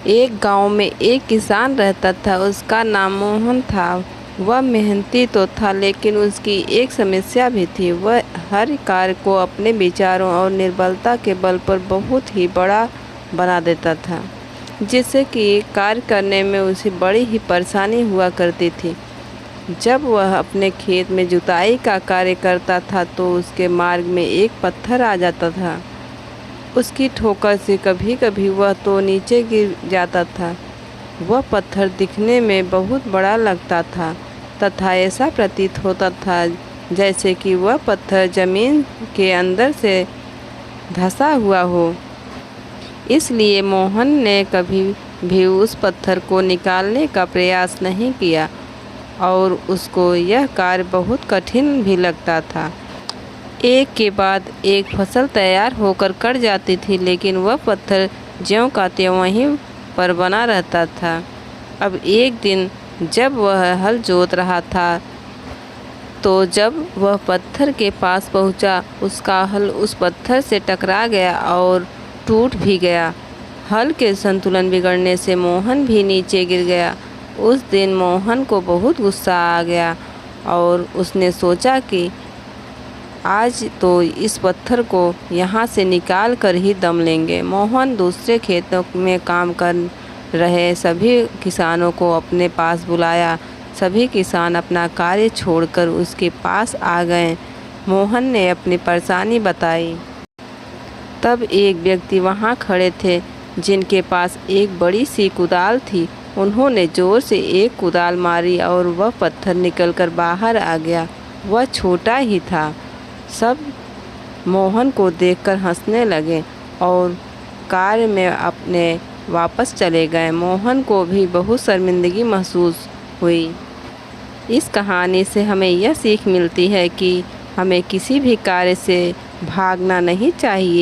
एक गांव में एक किसान रहता था। उसका नाम मोहन था। वह मेहनती तो था, लेकिन उसकी एक समस्या भी थी। वह हर कार्य को अपने विचारों और निर्बलता के बल पर बहुत ही बड़ा बना देता था, जिससे कि कार्य करने में उसे बड़ी ही परेशानी हुआ करती थी। जब वह अपने खेत में जुताई का कार्य करता था तो उसके मार्ग में एक पत्थर आ जाता था। उसकी ठोकर से कभी कभी वह तो नीचे गिर जाता था। वह पत्थर दिखने में बहुत बड़ा लगता था तथा ऐसा प्रतीत होता था जैसे कि वह पत्थर जमीन के अंदर से धंसा हुआ हो। इसलिए मोहन ने कभी भी उस पत्थर को निकालने का प्रयास नहीं किया और उसको यह कार्य बहुत कठिन भी लगता था। एक के बाद एक फसल तैयार होकर कट जाती थी, लेकिन वह पत्थर ज्यों का त्यों वहीं पर बना रहता था। अब एक दिन जब वह हल जोत रहा था तो जब वह पत्थर के पास पहुंचा, उसका हल उस पत्थर से टकरा गया और टूट भी गया। हल के संतुलन बिगड़ने से मोहन भी नीचे गिर गया। उस दिन मोहन को बहुत गुस्सा आ गया और उसने सोचा कि आज तो इस पत्थर को यहाँ से निकाल कर ही दम लेंगे। मोहन दूसरे खेतों में काम कर रहे सभी किसानों को अपने पास बुलाया। सभी किसान अपना कार्य छोड़कर उसके पास आ गए। मोहन ने अपनी परेशानी बताई। तब एक व्यक्ति वहाँ खड़े थे जिनके पास एक बड़ी सी कुदाल थी। उन्होंने जोर से एक कुदाल मारी और वह पत्थर निकलकर बाहर आ गया। वह छोटा ही था। सब मोहन को देखकर हंसने लगे और कार्य में अपने वापस चले गए। मोहन को भी बहुत शर्मिंदगी महसूस हुई। इस कहानी से हमें यह सीख मिलती है कि हमें किसी भी कार्य से भागना नहीं चाहिए।